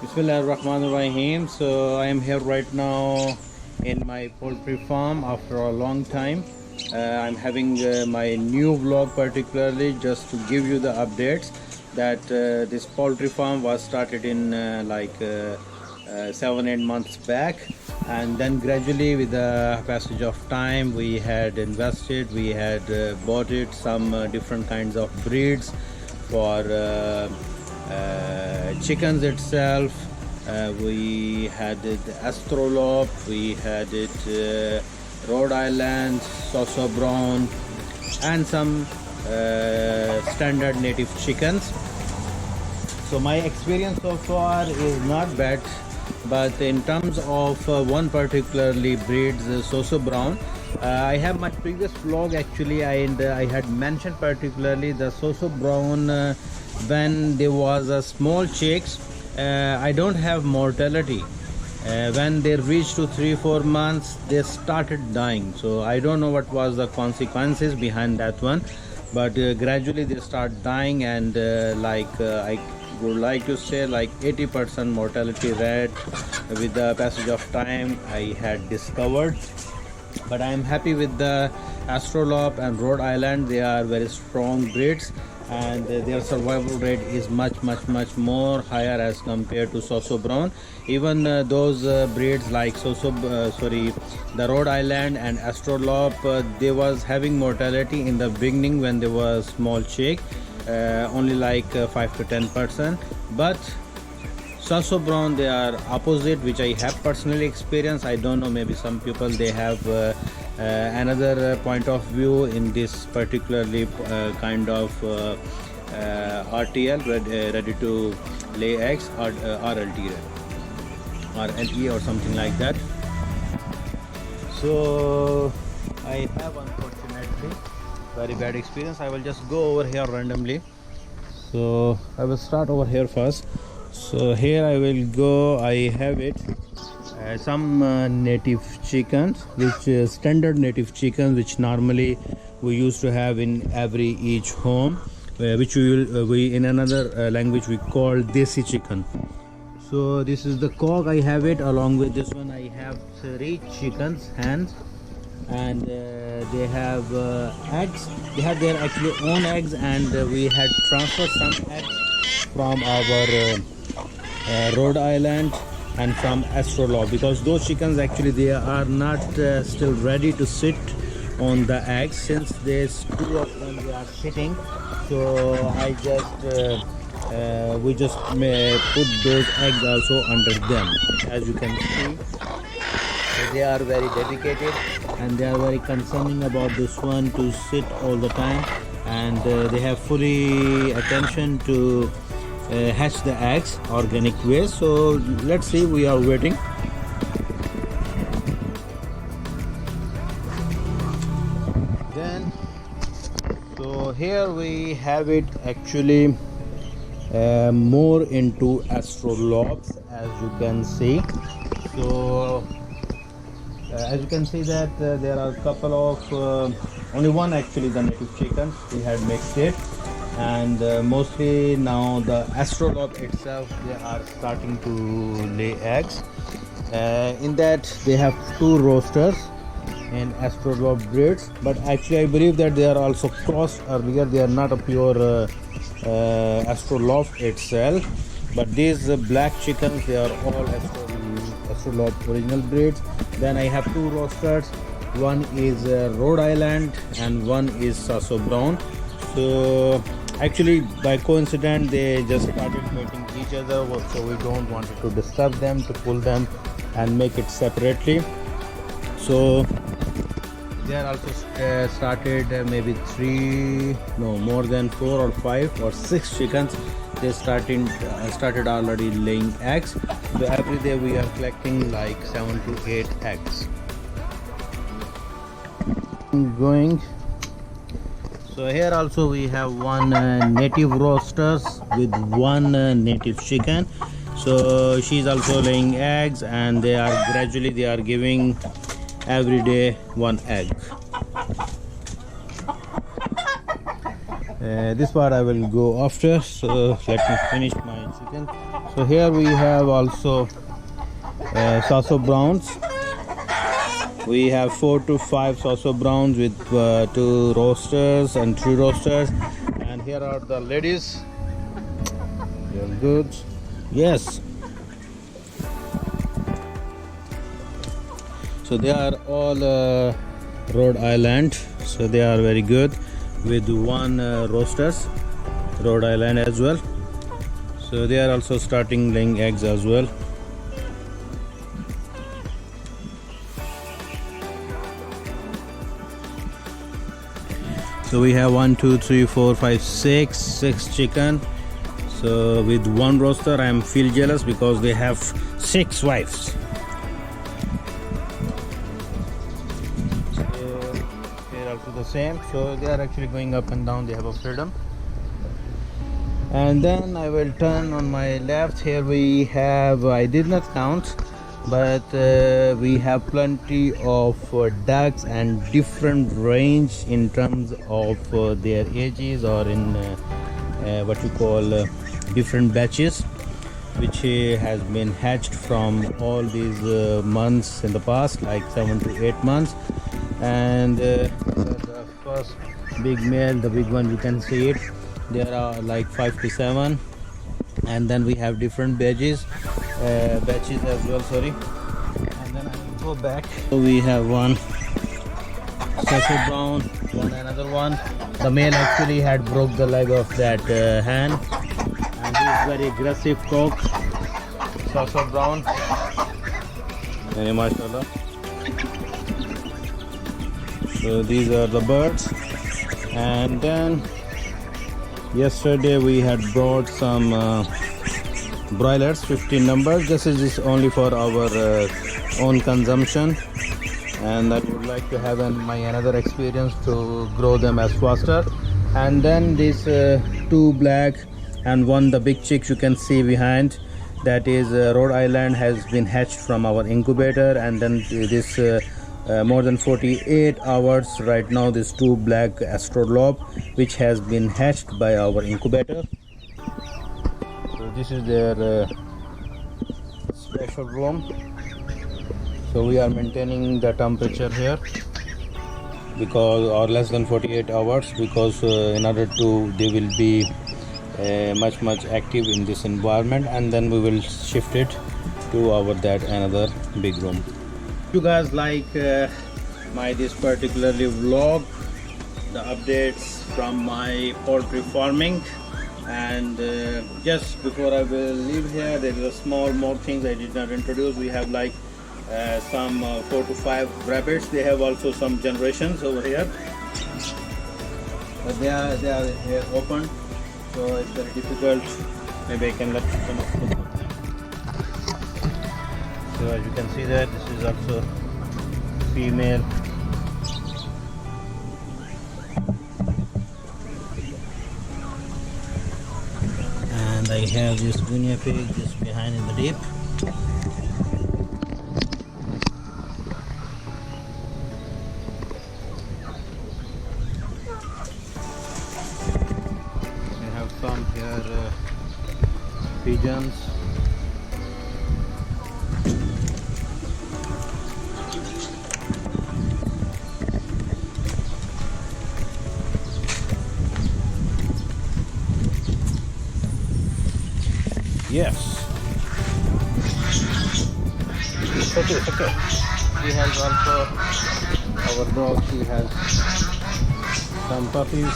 Bismillahirrahmanirrahim. So I am here right now in my poultry farm after a long time. I'm having my new vlog particularly just to give you the updates that this poultry farm was started in 7-8 months back, and then gradually with the passage of time we had invested, we had bought it some different kinds of breeds for chickens itself. We had it Aestralorp, we had it Rhode Island, Sasso Brown, and some standard native chickens. So my experience so far is not bad, but in terms of one particularly breed, the Sasso Brown, I have my previous vlog actually, I had mentioned particularly the Sasso Brown when there was a small chicks. I don't have mortality. When they reached to 3-4 months, they started dying. So I don't know what was the consequences behind that one, but gradually they start dying, and I would like to say like 80% mortality rate with the passage of time I had discovered. But I am happy with the Aestralorp and Rhode Island. They are very strong breeds, and their survival rate is much more higher as compared to Sasso Brown. Even those breeds like the Rhode Island and Aestralorp, they was having mortality in the beginning when they were small chick, only like 5 to 10%. But Sasso Brown, they are opposite, which I have personally experienced. I don't know, maybe some people they have another point of view in this particularly kind of RTL, ready to lay eggs, or RLT, RLE or something like that. So I have unfortunately very bad experience. I will just go over here randomly. So I will start over here first. So here I will go. I have it some native chickens, which standard native chickens, which normally we used to have in each home, which we in another language we call desi chicken. So this is the cock. I have it. Along with this one I have 3 chickens, hens, and they have eggs. They have their actually own eggs, and we had transferred some eggs from our Rhode Island and from Aestralorp, because those chickens actually they are not still ready to sit on the eggs, since there's 2 of them they are sitting. So I just we just may put those eggs also under them. As you can see, so they are very dedicated and they are very concerning about this one to sit all the time, and they have fully attention to hatch the eggs organic way. So let's see, we are waiting. Then so here we have it actually more into Aestralorps, as you can see. So as you can see that there are a couple of only one actually the native chickens we had mixed it, and mostly now the Aestralorp itself they are starting to lay eggs. In that they have 2 roosters in Aestralorp breeds, but actually I believe that they are also crossed earlier. They are not a pure Aestralorp itself, but these black chickens they are all Aestralorp original breeds. Then I have 2 roosters. One is Rhode Island and one is Sasso Brown. So actually by coincidence they just started mating each other, so we don't want to disturb them, to pull them and make it separately. So they are also started maybe 3, no more than 4 or 5 or 6 chickens. They started already laying eggs. So every day we are collecting like 7 to 8 eggs. Going. So here also we have one native roosters with one native chicken. So she's also laying eggs, and they are gradually giving every day 1 egg. This part I will go after. So let me finish my chicken. So here we have also sasso browns. We have 4 to 5 sasso browns with 2 roasters and 3 roasters. And here are the ladies. They're good. Yes. So they are all Rhode Island. So they are very good with 1 roasters, Rhode Island as well. So they are also starting laying eggs as well. So we have 1, 2, 3, 4, 5, 6 chicken. So with 1 roaster, I feel jealous because they have 6 wives. So here also the same. So they are actually going up and down. They have a freedom. And then I will turn on my left. Here we have, I did not count, but we have plenty of ducks and different range in terms of their ages, or in what you call different batches, which has been hatched from all these months in the past, like 7 to 8 months. And the first big male, the big one, you can see it. There are like 5 to 7, and then we have different batches as well, sorry. And then I will go back. So we have 1 sasso brown, another one. The male actually had broke the leg of that hen, and he is very aggressive cock, sasso brown. And mashallah. So these are the birds. And then yesterday we had brought some broilers, 15 numbers. This is only for our own consumption, and I would like to have another experience to grow them as faster. And then these 2 black and 1 the big chicks you can see behind, that is Rhode Island, has been hatched from our incubator. And then this more than 48 hours right now, this 2 black Aestralorp, which has been hatched by our incubator. So this is their special room. So we are maintaining the temperature here because, or less than 48 hours, because in order to, they will be much active in this environment. And then we will shift it to our another big room. You guys like my this particularly vlog, the updates from my poultry farming. And just before I will leave here, there is a small more things I did not introduce. We have like some 4 to 5 rabbits. They have also some generations over here, but they are here open, so it's very difficult. Maybe I can let some of them. So as you can see that this is also female. And I have this guinea pig just behind in the deep. We have some here pigeons. Yes. It's okay, it's okay. He has also, our dog, he has some puppies.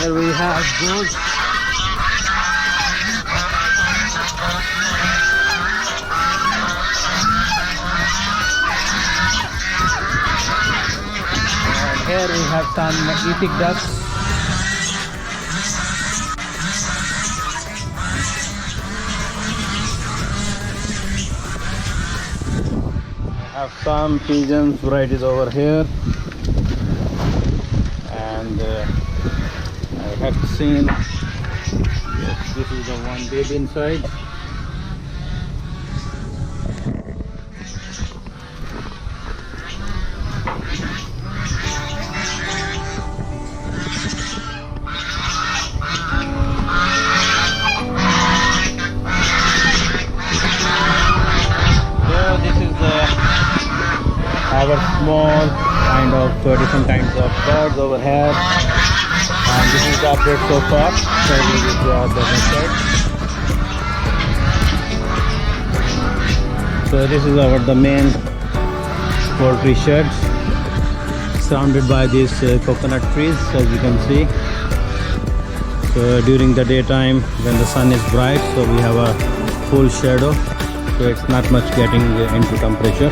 Here we have goose. And here we have some eating ducks. Have some pigeons varieties over here, and I have seen, yes, this is the one baby inside. different kinds of birds over here. And this is the update so far. So this is the method. So this is the main poultry shed, surrounded by these coconut trees, as you can see. So during the daytime when the sun is bright, so we have a full shadow, so it's not much getting into temperature.